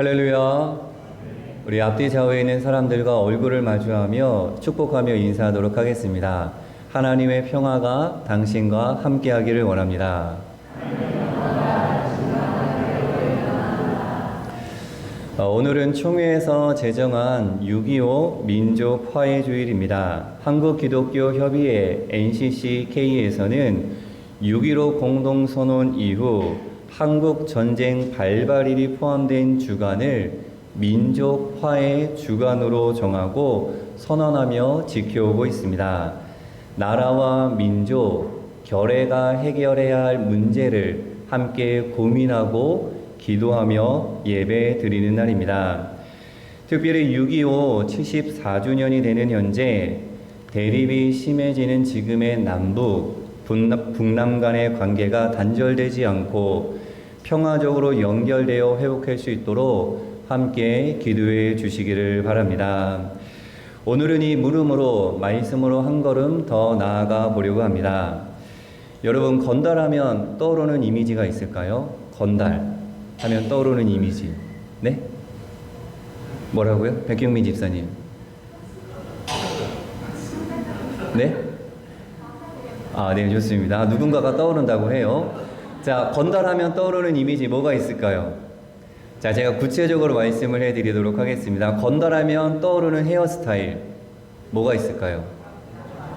할렐루야. 우리 앞뒤 좌우에 있는 사람들과 얼굴을 마주하며 축복하며 인사하도록 하겠습니다. 하나님의 평화가 당신과 함께하기를 원합니다. 오늘은 총회에서 제정한 6.25 민족 화해 주일입니다. 한국기독교협의회 NCCK에서는 6.15 공동선언 이후 한국 전쟁 발발일이 포함된 주간을 민족 화해 주간으로 정하고 선언하며 지켜오고 있습니다. 나라와 민족, 결의가 해결해야 할 문제를 함께 고민하고 기도하며 예배 드리는 날입니다. 특별히 6.25 74주년이 되는 현재 대립이 심해지는 지금의 남북, 북남 간의 관계가 단절되지 않고 평화적으로 연결되어 회복할 수 있도록 함께 기도해 주시기를 바랍니다. 오늘은 이 물음으로 말씀으로 한 걸음 더 나아가 보려고 합니다. 여러분, 건달하면 떠오르는 이미지가 있을까요? 건달 하면 떠오르는 이미지. 네? 뭐라고요? 백경민 집사님. 네? 네, 좋습니다. 누군가가 떠오른다고 해요. 자, 건달하면 떠오르는 이미지 뭐가 있을까요? 자, 제가 구체적으로 말씀을 해드리도록 하겠습니다. 건달하면 떠오르는 헤어스타일 뭐가 있을까요?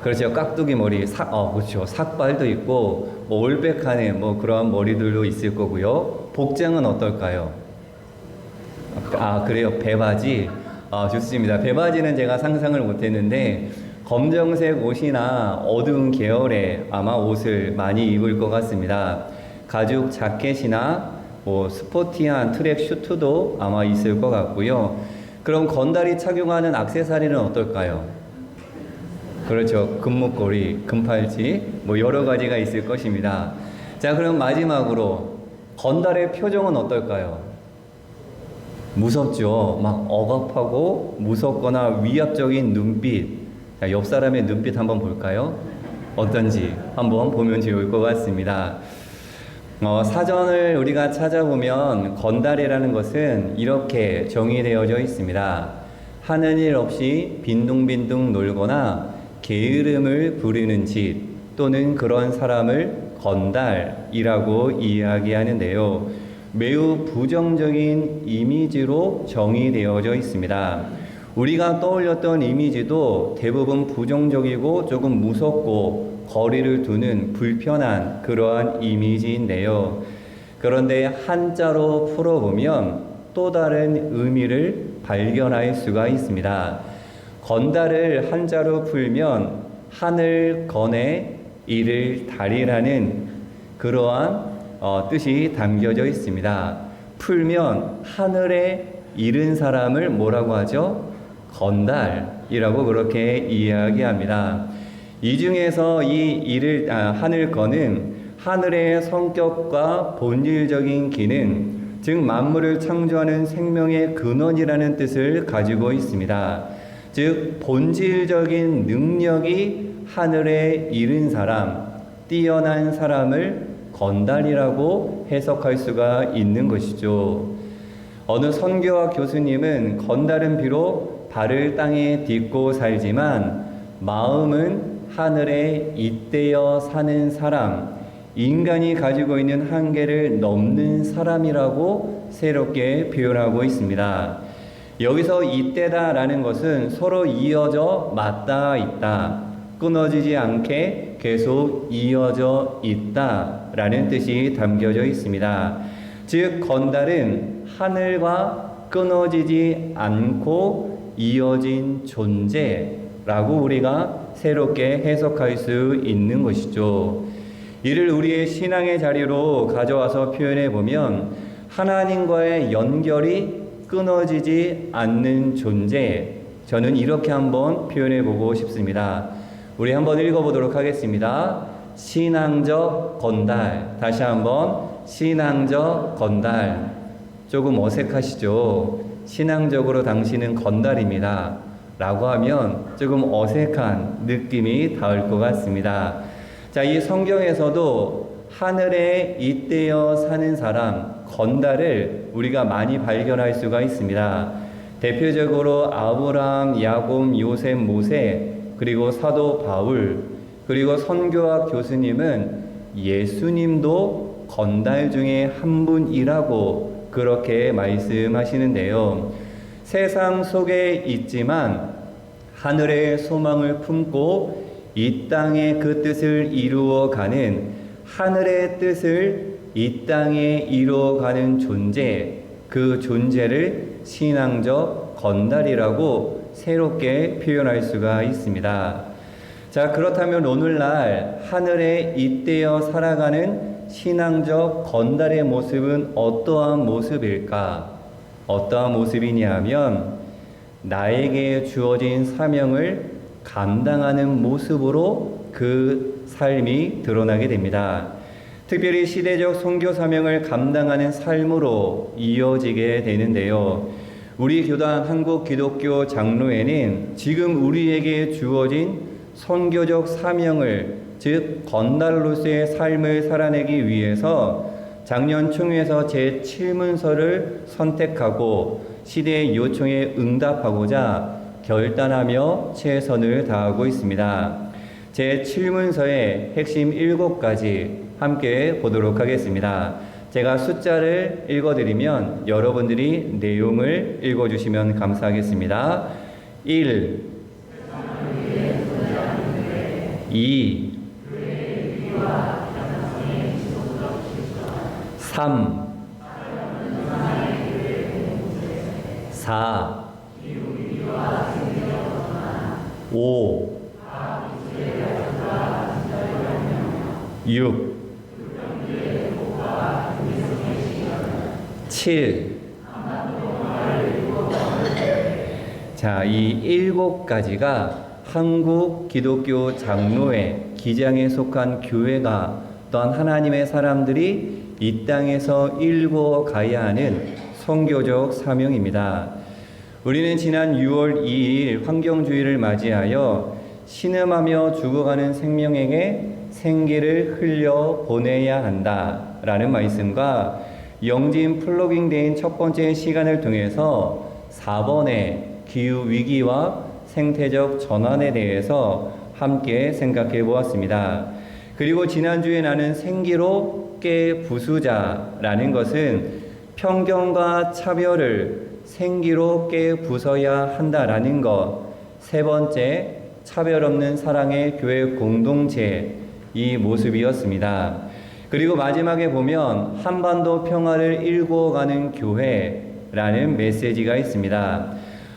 그렇죠. 깍두기 머리, 그렇죠. 삭발도 있고, 올백하는 그런 머리들도 있을 거고요. 복장은 어떨까요? 그래요. 배바지. 좋습니다. 배바지는 제가 상상을 못했는데, 검정색 옷이나 어두운 계열의 아마 옷을 많이 입을 것 같습니다. 가죽 자켓이나 스포티한 트랙 슈트도 아마 있을 것 같고요. 그럼 건달이 착용하는 액세서리는 어떨까요? 그렇죠. 금목걸이, 금팔찌, 여러 가지가 있을 것입니다. 자, 그럼 마지막으로 건달의 표정은 어떨까요? 무섭죠. 막 억압하고 무섭거나 위압적인 눈빛. 자, 옆 사람의 눈빛 한번 볼까요? 어떤지 한번 보면 좋을 것 같습니다. 사전을 우리가 찾아보면 건달이라는 것은 이렇게 정의되어져 있습니다. 하는 일 없이 빈둥빈둥 놀거나 게으름을 부리는 짓 또는 그런 사람을 건달이라고 이야기하는데요. 매우 부정적인 이미지로 정의되어져 있습니다. 우리가 떠올렸던 이미지도 대부분 부정적이고 조금 무섭고 거리를 두는 불편한 그러한 이미지인데요. 그런데 한자로 풀어보면 또 다른 의미를 발견할 수가 있습니다. 건달을 한자로 풀면 하늘 건에 이를 달이라는 그러한 뜻이 담겨져 있습니다. 풀면 하늘에 이른 사람을 뭐라고 하죠? 건달이라고 그렇게 이야기합니다. 이 중에서 하늘건은 하늘의 성격과 본질적인 기능, 즉 만물을 창조하는 생명의 근원이라는 뜻을 가지고 있습니다. 즉 본질적인 능력이 하늘에 이른 사람, 뛰어난 사람을 건달이라고 해석할 수가 있는 것이죠. 어느 선교학 교수님은 건달은 비록 발을 땅에 딛고 살지만 마음은 하늘에 잇대어 사는 사람, 인간이 가지고 있는 한계를 넘는 사람이라고 새롭게 표현하고 있습니다. 여기서 잇대다라는 것은 서로 이어져 맞닿아 있다, 끊어지지 않게 계속 이어져 있다라는 뜻이 담겨져 있습니다. 즉 건달은 하늘과 끊어지지 않고 이어진 존재라고 우리가 새롭게 해석할 수 있는 것이죠. 이를 우리의 신앙의 자리로 가져와서 표현해 보면 하나님과의 연결이 끊어지지 않는 존재, 저는 이렇게 한번 표현해 보고 싶습니다. 우리 한번 읽어보도록 하겠습니다. 신앙적 건달. 다시 한번 신앙적 건달. 조금 어색하시죠? 신앙적으로 당신은 건달입니다 라고 하면 조금 어색한 느낌이 닿을 것 같습니다. 자, 이 성경에서도 하늘에 잇대어 사는 사람, 건달을 우리가 많이 발견할 수가 있습니다. 대표적으로 아브라함, 야곱, 요셉, 모세, 그리고 사도 바울, 그리고 선교학 교수님은 예수님도 건달 중에 한 분이라고 그렇게 말씀하시는데요. 세상 속에 있지만 하늘의 소망을 품고 이 땅의 그 뜻을 이루어가는, 하늘의 뜻을 이 땅에 이루어가는 존재, 그 존재를 신앙적 건달이라고 새롭게 표현할 수가 있습니다. 자, 그렇다면 오늘날 하늘에 잇대어 살아가는 신앙적 건달의 모습은 어떠한 모습일까? 어떠한 모습이냐 하면 나에게 주어진 사명을 감당하는 모습으로 그 삶이 드러나게 됩니다. 특별히 시대적 선교 사명을 감당하는 삶으로 이어지게 되는데요. 우리 교단 한국기독교 장로회는 지금 우리에게 주어진 선교적 사명을, 즉 건달로서의 삶을 살아내기 위해서 작년 총회에서 제7문서를 선택하고 시대의 요청에 응답하고자 결단하며 최선을 다하고 있습니다. 제7문서의 핵심 7가지 함께 보도록 하겠습니다. 제가 숫자를 읽어드리면 여러분들이 내용을 읽어주시면 감사하겠습니다. 1, 2, 3, 4, 5, 6, 7. 자, 이 7가지가 한국 기독교 장로회 기장에 속한 교회가 또한 하나님의 사람들이 이 땅에서 일궈 가야 하는 선교적 사명입니다. 우리는 지난 6월 2일 환경주의를 맞이하여 신음하며 죽어가는 생명에게 생기를 흘려 보내야 한다라는 말씀과 영진 플로깅 데이 첫 번째 시간을 통해서 4번의 기후위기와 생태적 전환에 대해서 함께 생각해 보았습니다. 그리고 지난주에 나는 생기로 깨부수자라는 것은 편견과 차별을 생기로 깨부숴야 한다라는 것. 세 번째, 차별 없는 사랑의 교회 공동체, 이 모습이었습니다. 그리고 마지막에 보면 한반도 평화를 일궈가는 교회라는 메시지가 있습니다.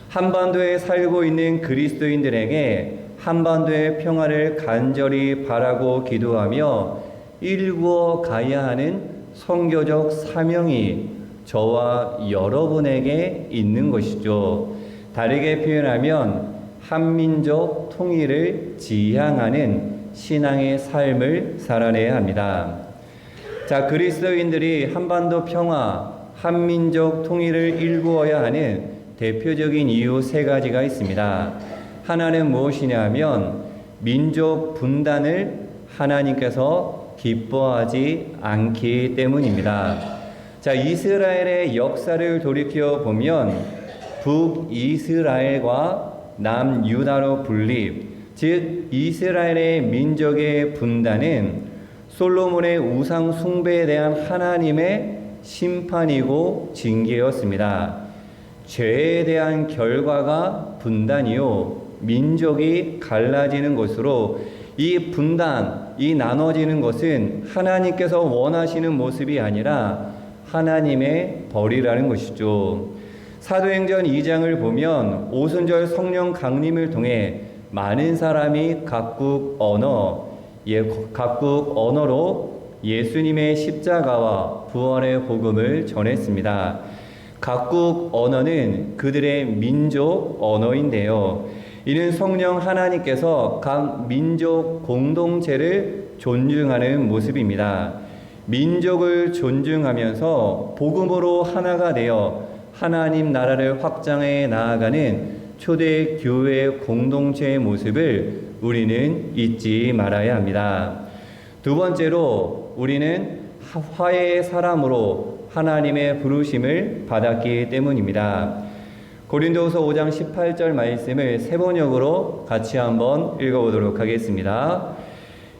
한반도에 살고 있는 그리스도인들에게 한반도의 평화를 간절히 바라고 기도하며 일구어 가야 하는 선교적 사명이 저와 여러분에게 있는 것이죠. 다르게 표현하면 한민족 통일을 지향하는 신앙의 삶을 살아내야 합니다. 자, 그리스도인들이 한반도 평화, 한민족 통일을 일구어야 하는 대표적인 이유 3가지가 있습니다. 하나는 무엇이냐 하면 민족 분단을 하나님께서 기뻐하지 않기 때문입니다. 자, 이스라엘의 역사를 돌이켜 보면 북이스라엘과 남유다로 분립, 즉 이스라엘의 민족의 분단은 솔로몬의 우상 숭배에 대한 하나님의 심판이고 징계였습니다. 죄에 대한 결과가 분단이요, 민족이 갈라지는 것으로 이 분단, 이 나눠지는 것은 하나님께서 원하시는 모습이 아니라 하나님의 벌이라는 것이죠. 사도행전 2장을 보면 오순절 성령 강림을 통해 많은 사람이 각국 언어로 예수님의 십자가와 부활의 복음을 전했습니다. 각국 언어는 그들의 민족 언어인데요. 이는 성령 하나님께서 각 민족 공동체를 존중하는 모습입니다. 민족을 존중하면서 복음으로 하나가 되어 하나님 나라를 확장해 나아가는 초대 교회 공동체의 모습을 우리는 잊지 말아야 합니다. 두 번째로 우리는 화해의 사람으로 하나님의 부르심을 받았기 때문입니다. 고린도후서 5장 18절 말씀을 세 번역으로 같이 한번 읽어보도록 하겠습니다.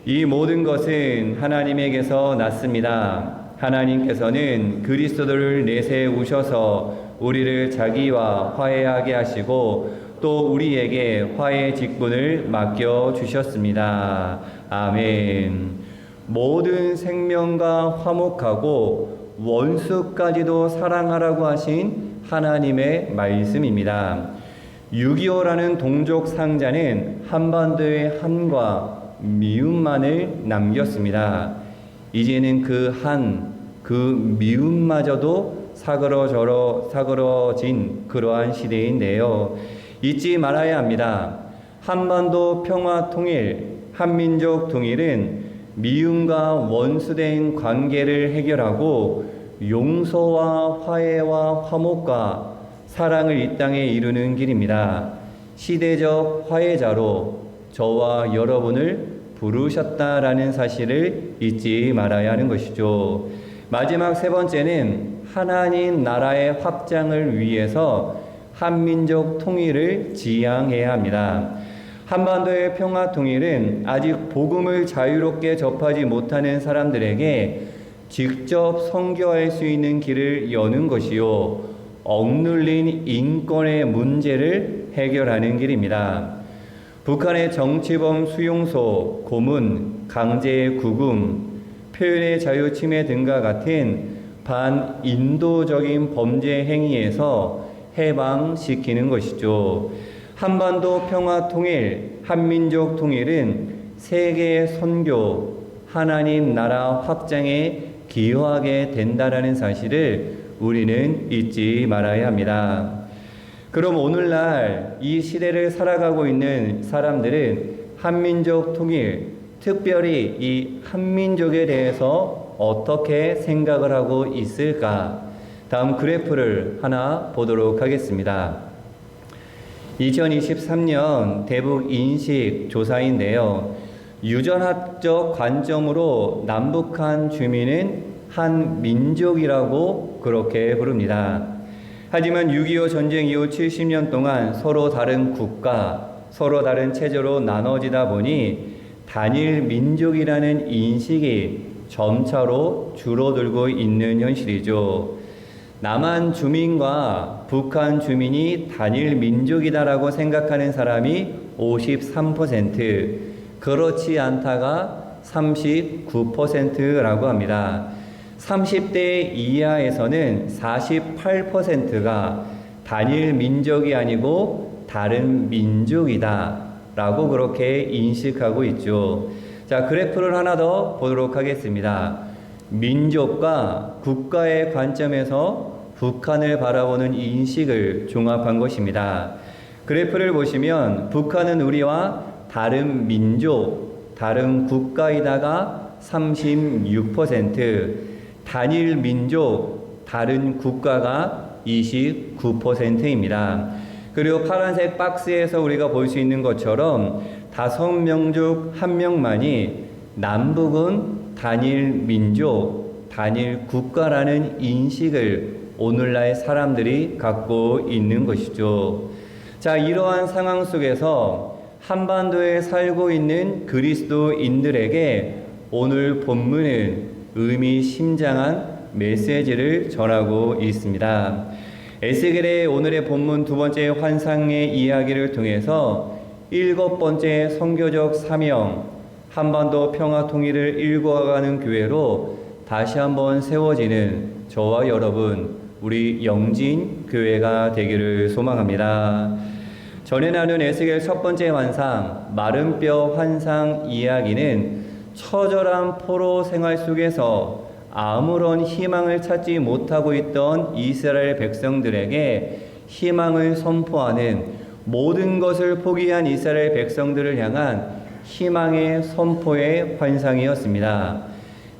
이 모든 것은 하나님에게서 났습니다. 하나님께서는 그리스도를 내세우셔서 우리를 자기와 화해하게 하시고 또 우리에게 화해 직분을 맡겨 주셨습니다. 아멘. 모든 생명과 화목하고 원수까지도 사랑하라고 하신 하나님의 말씀입니다. 6.25라는 동족 상자는 한반도의 한과 미움만을 남겼습니다. 이제는 그 미움마저도 사그러진 그러한 시대인데요. 잊지 말아야 합니다. 한반도 평화 통일, 한민족 통일은 미움과 원수된 관계를 해결하고 용서와 화해와 화목과 사랑을 이 땅에 이루는 길입니다. 시대적 화해자로 저와 여러분을 부르셨다라는 사실을 잊지 말아야 하는 것이죠. 마지막 세 번째는 하나님 나라의 확장을 위해서 한민족 통일을 지향해야 합니다. 한반도의 평화 통일은 아직 복음을 자유롭게 접하지 못하는 사람들에게 직접 선교할 수 있는 길을 여는 것이요, 억눌린 인권의 문제를 해결하는 길입니다. 북한의 정치범 수용소, 고문, 강제 구금, 표현의 자유 침해 등과 같은 반인도적인 범죄 행위에서 해방시키는 것이죠. 한반도 평화 통일, 한민족 통일은 세계 선교, 하나님 나라 확장에 기여하게 된다라는 사실을 우리는 잊지 말아야 합니다. 그럼 오늘날 이 시대를 살아가고 있는 사람들은 한민족 통일, 특별히 이 한민족에 대해서 어떻게 생각을 하고 있을까? 다음 그래프를 하나 보도록 하겠습니다. 2023년 대북 인식 조사인데요. 유전학적 관점으로 남북한 주민은 한 민족이라고 그렇게 부릅니다. 하지만 6.25 전쟁 이후 70년 동안 서로 다른 국가, 서로 다른 체제로 나눠지다 보니 단일 민족이라는 인식이 점차로 줄어들고 있는 현실이죠. 남한 주민과 북한 주민이 단일 민족이다라고 생각하는 사람이 53%, 그렇지 않다가 39%라고 합니다. 30대 이하에서는 48%가 단일 민족이 아니고 다른 민족이다 라고 그렇게 인식하고 있죠. 자, 그래프를 하나 더 보도록 하겠습니다. 민족과 국가의 관점에서 북한을 바라보는 인식을 종합한 것입니다. 그래프를 보시면 북한은 우리와 다른 민족, 다른 국가이다가 36%, 단일 민족, 다른 국가가 29%입니다. 그리고 파란색 박스에서 우리가 볼 수 있는 것처럼 5명 중 1명만이 남북은 단일 민족, 단일 국가라는 인식을 오늘날 사람들이 갖고 있는 것이죠. 자, 이러한 상황 속에서 한반도에 살고 있는 그리스도인들에게 오늘 본문은 의미심장한 메시지를 전하고 있습니다. 에스겔의 오늘의 본문 두 번째 환상의 이야기를 통해서 7번째 선교적 사명, 한반도 평화 통일을 일궈가는 교회로 다시 한번 세워지는 저와 여러분, 우리 영진 교회가 되기를 소망합니다. 전에 나눈 에스겔 첫 번째 환상, 마른 뼈 환상 이야기는 처절한 포로 생활 속에서 아무런 희망을 찾지 못하고 있던 이스라엘 백성들에게 희망을 선포하는, 모든 것을 포기한 이스라엘 백성들을 향한 희망의 선포의 환상이었습니다.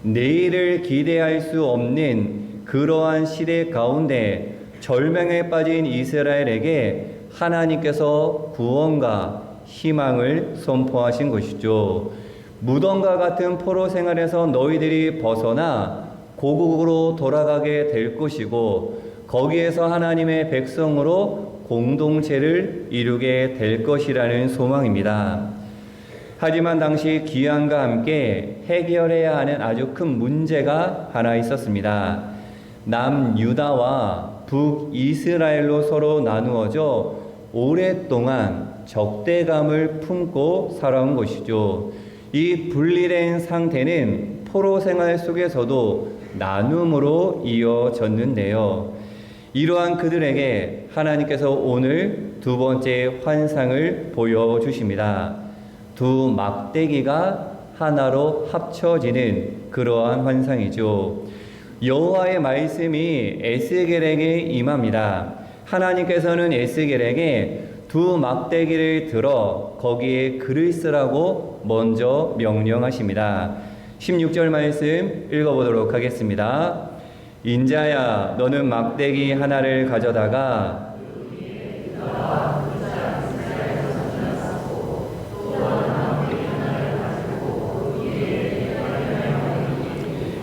내일을 기대할 수 없는 그러한 시대 가운데 절망에 빠진 이스라엘에게 하나님께서 구원과 희망을 선포하신 것이죠. 무덤과 같은 포로 생활에서 너희들이 벗어나 고국으로 돌아가게 될 것이고 거기에서 하나님의 백성으로 공동체를 이루게 될 것이라는 소망입니다. 하지만 당시 귀환과 함께 해결해야 하는 아주 큰 문제가 하나 있었습니다. 남유다와 북이스라엘로 서로 나누어져 오랫동안 적대감을 품고 살아온 것이죠. 이 분리된 상태는 포로 생활 속에서도 나눔으로 이어졌는데요. 이러한 그들에게 하나님께서 오늘 두 번째 환상을 보여주십니다. 두 막대기가 하나로 합쳐지는 그러한 환상이죠. 여호와의 말씀이 에스겔에게 임합니다. 하나님께서는 에스겔에게 두 막대기를 들어 거기에 글을 쓰라고 먼저 명령하십니다. 16절 말씀 읽어보도록 하겠습니다. 인자야, 너는 막대기 하나를 가져다가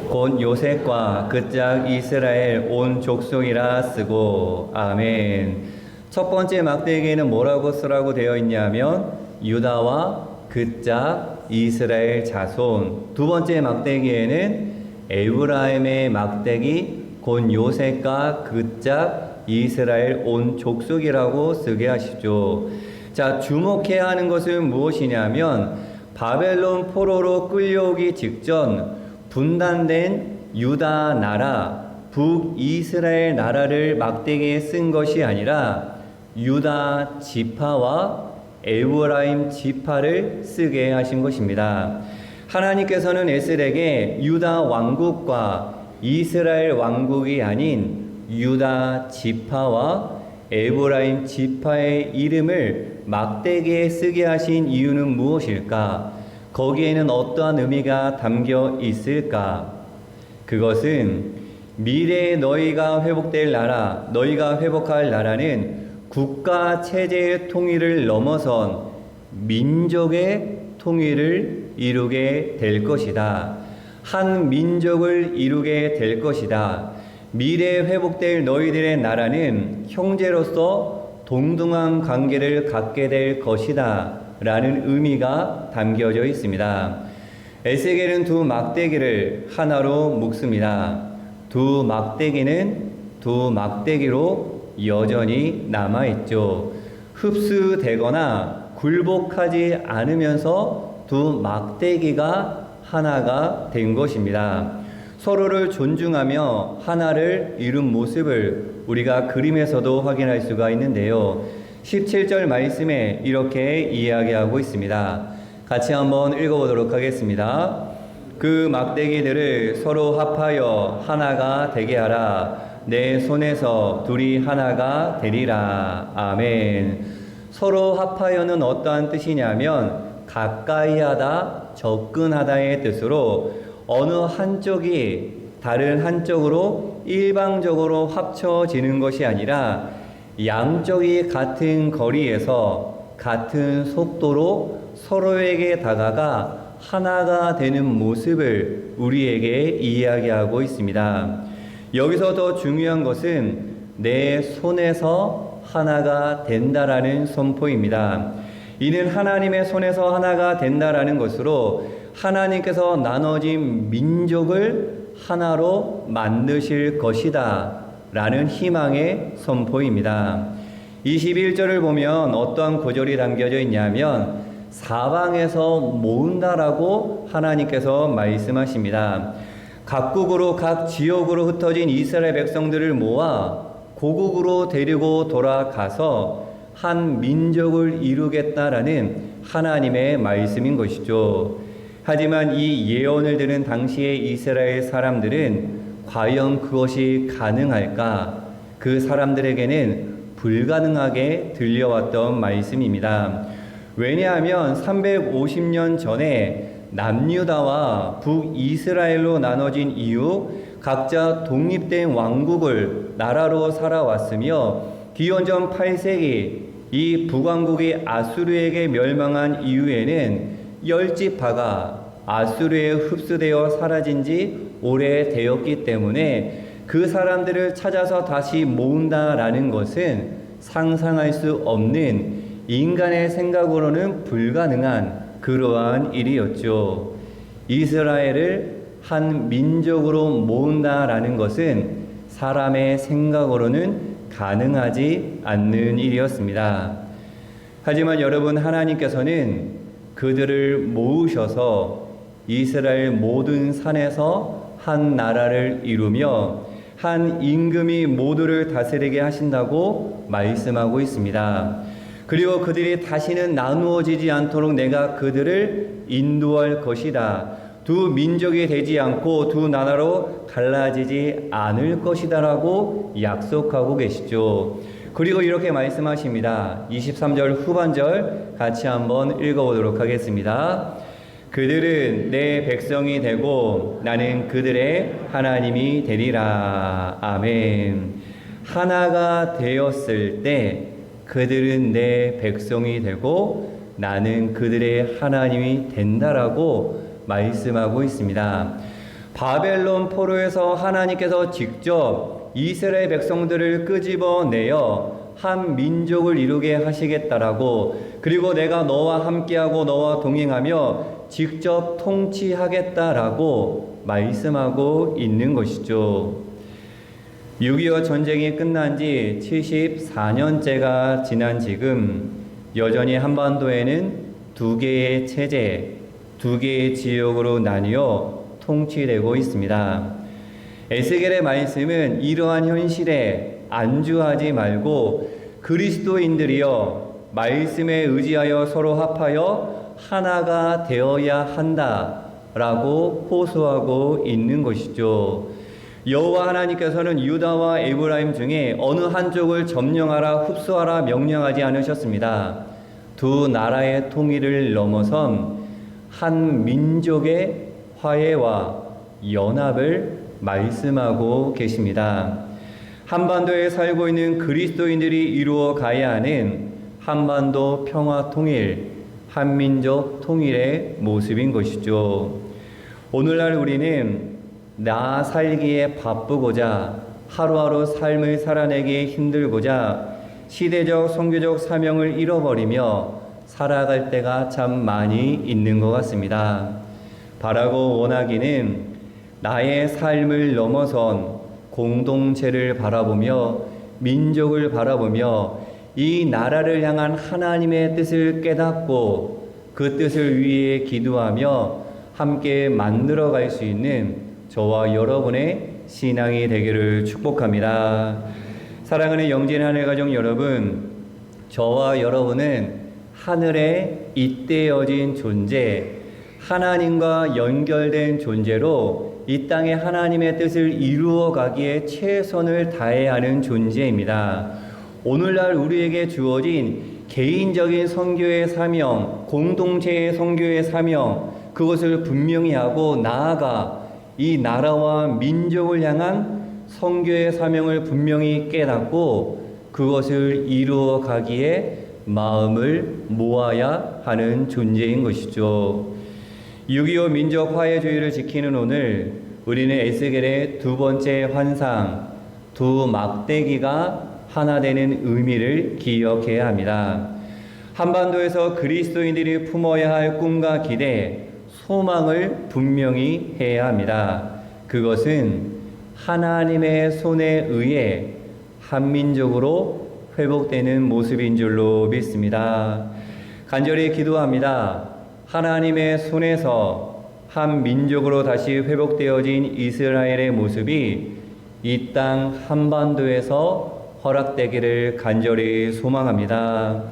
곧 요셉과 그 짝 이스라엘 온 족속이라 쓰고. 아멘. 첫 번째 막대기에는 뭐라고 쓰라고 되어 있냐면 유다와 그 짝 이스라엘 자손. 두 번째 막대기에는 에브라임의 막대기 곧 요셉과 그 짝 이스라엘 온 족속이라고 쓰게 하시죠. 자, 주목해야 하는 것은 무엇이냐면 바벨론 포로로 끌려오기 직전 분단된 유다 나라, 북이스라엘 나라를 막대기에 쓴 것이 아니라 유다 지파와 에브라임 지파를 쓰게 하신 것입니다. 하나님께서는 에스겔에게 유다 왕국과 이스라엘 왕국이 아닌 유다 지파와 에브라임 지파의 이름을 막대기에 쓰게 하신 이유는 무엇일까? 거기에는 어떠한 의미가 담겨 있을까? 그것은 미래에 너희가 회복될 나라, 너희가 회복할 나라는 국가 체제의 통일을 넘어선 민족의 통일을 이루게 될 것이다. 한 민족을 이루게 될 것이다. 미래에 회복될 너희들의 나라는 형제로서 동등한 관계를 갖게 될 것이다. 라는 의미가 담겨져 있습니다. 에스겔은 두 막대기를 하나로 묶습니다. 두 막대기는 두 막대기로 여전히 남아있죠. 흡수되거나 굴복하지 않으면서 두 막대기가 하나가 된 것입니다. 서로를 존중하며 하나를 이룬 모습을 우리가 그림에서도 확인할 수가 있는데요. 17절 말씀에 이렇게 이야기하고 있습니다. 같이 한번 읽어보도록 하겠습니다. 그 막대기들을 서로 합하여 하나가 되게 하라. 내 손에서 둘이 하나가 되리라. 아멘. 서로 합하여는 어떠한 뜻이냐면 가까이 하다, 접근하다의 뜻으로 어느 한쪽이 다른 한쪽으로 일방적으로 합쳐지는 것이 아니라 양쪽이 같은 거리에서 같은 속도로 서로에게 다가가 하나가 되는 모습을 우리에게 이야기하고 있습니다. 여기서 더 중요한 것은 내 손에서 하나가 된다라는 선포입니다. 이는 하나님의 손에서 하나가 된다라는 것으로 하나님께서 나눠진 민족을 하나로 만드실 것이다 라는 희망의 선포입니다. 21절을 보면 어떠한 구절이 담겨져 있냐면 사방에서 모은다라고 하나님께서 말씀하십니다. 각국으로 각 지역으로 흩어진 이스라엘 백성들을 모아 고국으로 데리고 돌아가서 한 민족을 이루겠다라는 하나님의 말씀인 것이죠. 하지만 이 예언을 들은 당시의 이스라엘 사람들은 과연 그것이 가능할까? 그 사람들에게는 불가능하게 들려왔던 말씀입니다. 왜냐하면 350년 전에 남유다와 북이스라엘로 나눠진 이후 각자 독립된 왕국을 나라로 살아왔으며 기원전 8세기 이 북왕국이 아수르에게 멸망한 이후에는 10지파가 아수르에 흡수되어 사라진 지 오래되었기 때문에 그 사람들을 찾아서 다시 모은다라는 것은 상상할 수 없는 인간의 생각으로는 불가능한 그러한 일이었죠. 이스라엘을 한 민족으로 모은다라는 것은 사람의 생각으로는 가능하지 않는 일이었습니다. 하지만 여러분, 하나님께서는 그들을 모으셔서 이스라엘 모든 산에서 한 나라를 이루며 한 임금이 모두를 다스리게 하신다고 말씀하고 있습니다. 그리고 그들이 다시는 나누어지지 않도록 내가 그들을 인도할 것이다. 두 민족이 되지 않고 두 나라로 갈라지지 않을 것이다라고 약속하고 계시죠. 그리고 이렇게 말씀하십니다. 23절 후반절 같이 한번 읽어보도록 하겠습니다. 그들은 내 백성이 되고 나는 그들의 하나님이 되리라. 아멘. 하나가 되었을 때 그들은 내 백성이 되고 나는 그들의 하나님이 된다라고 말씀하고 있습니다. 바벨론 포로에서 하나님께서 직접 이스라엘 백성들을 끄집어내어 한 민족을 이루게 하시겠다라고, 그리고 내가 너와 함께하고 너와 동행하며 직접 통치하겠다라고 말씀하고 있는 것이죠. 6.25 전쟁이 끝난 지 74년째가 지난 지금 여전히 한반도에는 두 개의 체제, 두 개의 지역으로 나뉘어 통치되고 있습니다. 에스겔의 말씀은 이러한 현실에 안주하지 말고 그리스도인들이여 말씀에 의지하여 서로 합하여 하나가 되어야 한다라고 호소하고 있는 것이죠. 여호와 하나님께서는 유다와 에브라임 중에 어느 한쪽을 점령하라 흡수하라 명령하지 않으셨습니다. 두 나라의 통일을 넘어선 한 민족의 화해와 연합을 말씀하고 계십니다. 한반도에 살고 있는 그리스도인들이 이루어 가야 하는 한반도 평화 통일, 한민족 통일의 모습인 것이죠. 오늘날 우리는 나 살기에 바쁘고자 하루하루 삶을 살아내기에 힘들고자 시대적 선교적 사명을 잃어버리며 살아갈 때가 참 많이 있는 것 같습니다. 바라고 원하기는 나의 삶을 넘어선 공동체를 바라보며 민족을 바라보며 이 나라를 향한 하나님의 뜻을 깨닫고 그 뜻을 위해 기도하며 함께 만들어갈 수 있는 저와 여러분의 신앙이 되기를 축복합니다. 사랑하는 영진 하늘가족 여러분, 저와 여러분은 하늘에 잇대어진 존재, 하나님과 연결된 존재로 이 땅에 하나님의 뜻을 이루어 가기에 최선을 다해야 하는 존재입니다. 오늘날 우리에게 주어진 개인적인 선교의 사명, 공동체의 선교의 사명, 그것을 분명히 하고 나아가 이 나라와 민족을 향한 선교의 사명을 분명히 깨닫고 그것을 이루어 가기에 마음을 모아야 하는 존재인 것이죠. 6.25 민족 화해주의를 지키는 오늘, 우리는 에스겔의 두 번째 환상, 두 막대기가 하나 되는 의미를 기억해야 합니다. 한반도에서 그리스도인들이 품어야 할 꿈과 기대, 소망을 분명히 해야 합니다. 그것은 하나님의 손에 의해 한민족으로 회복되는 모습인 줄로 믿습니다. 간절히 기도합니다. 하나님의 손에서 한 민족으로 다시 회복되어진 이스라엘의 모습이 이 땅 한반도에서 허락되기를 간절히 소망합니다.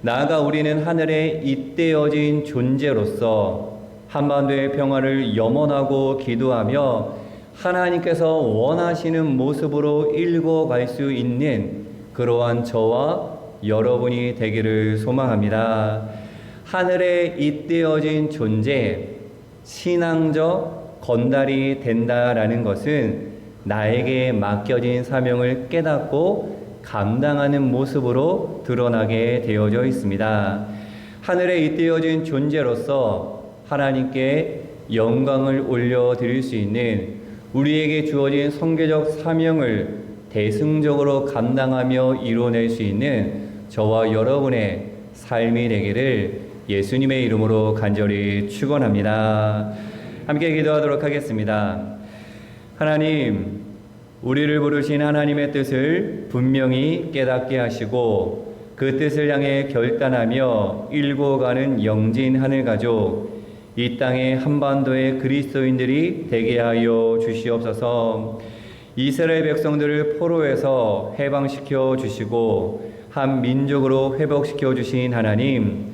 나아가 우리는 하늘에 잇대어진 존재로서 한반도의 평화를 염원하고 기도하며 하나님께서 원하시는 모습으로 읽어갈 수 있는 그러한 저와 여러분이 되기를 소망합니다. 하늘에 잇대어진 존재, 신앙적 건달이 된다라는 것은 나에게 맡겨진 사명을 깨닫고 감당하는 모습으로 드러나게 되어져 있습니다. 하늘에 잇대어진 존재로서 하나님께 영광을 올려드릴 수 있는 우리에게 주어진 선교적 사명을 대승적으로 감당하며 이뤄낼 수 있는 저와 여러분의 삶이 되기를 예수님의 이름으로 간절히 축원합니다. 함께 기도하도록 하겠습니다. 하나님, 우리를 부르신 하나님의 뜻을 분명히 깨닫게 하시고 그 뜻을 향해 결단하며 일궈가는 영진 하늘가족, 이 땅의 한반도의 그리스도인들이 되게 하여 주시옵소서. 이스라엘 백성들을 포로에서 해방시켜 주시고 한 민족으로 회복시켜 주신 하나님,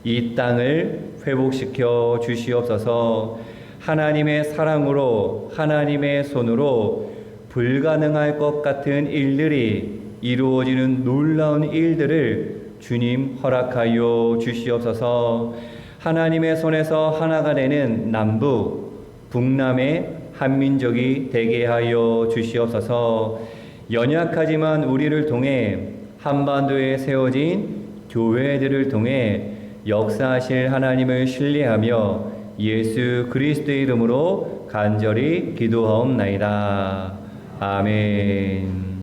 이 땅을 회복시켜 주시옵소서. 하나님의 사랑으로, 하나님의 손으로 불가능할 것 같은 일들이 이루어지는 놀라운 일들을 주님 허락하여 주시옵소서. 하나님의 손에서 하나가 되는 남북, 북남의 한민족이 되게 하여 주시옵소서. 연약하지만 우리를 통해 한반도에 세워진 교회들을 통해 역사하실 하나님을 신뢰하며 예수 그리스도의 이름으로 간절히 기도하옵나이다. 아멘.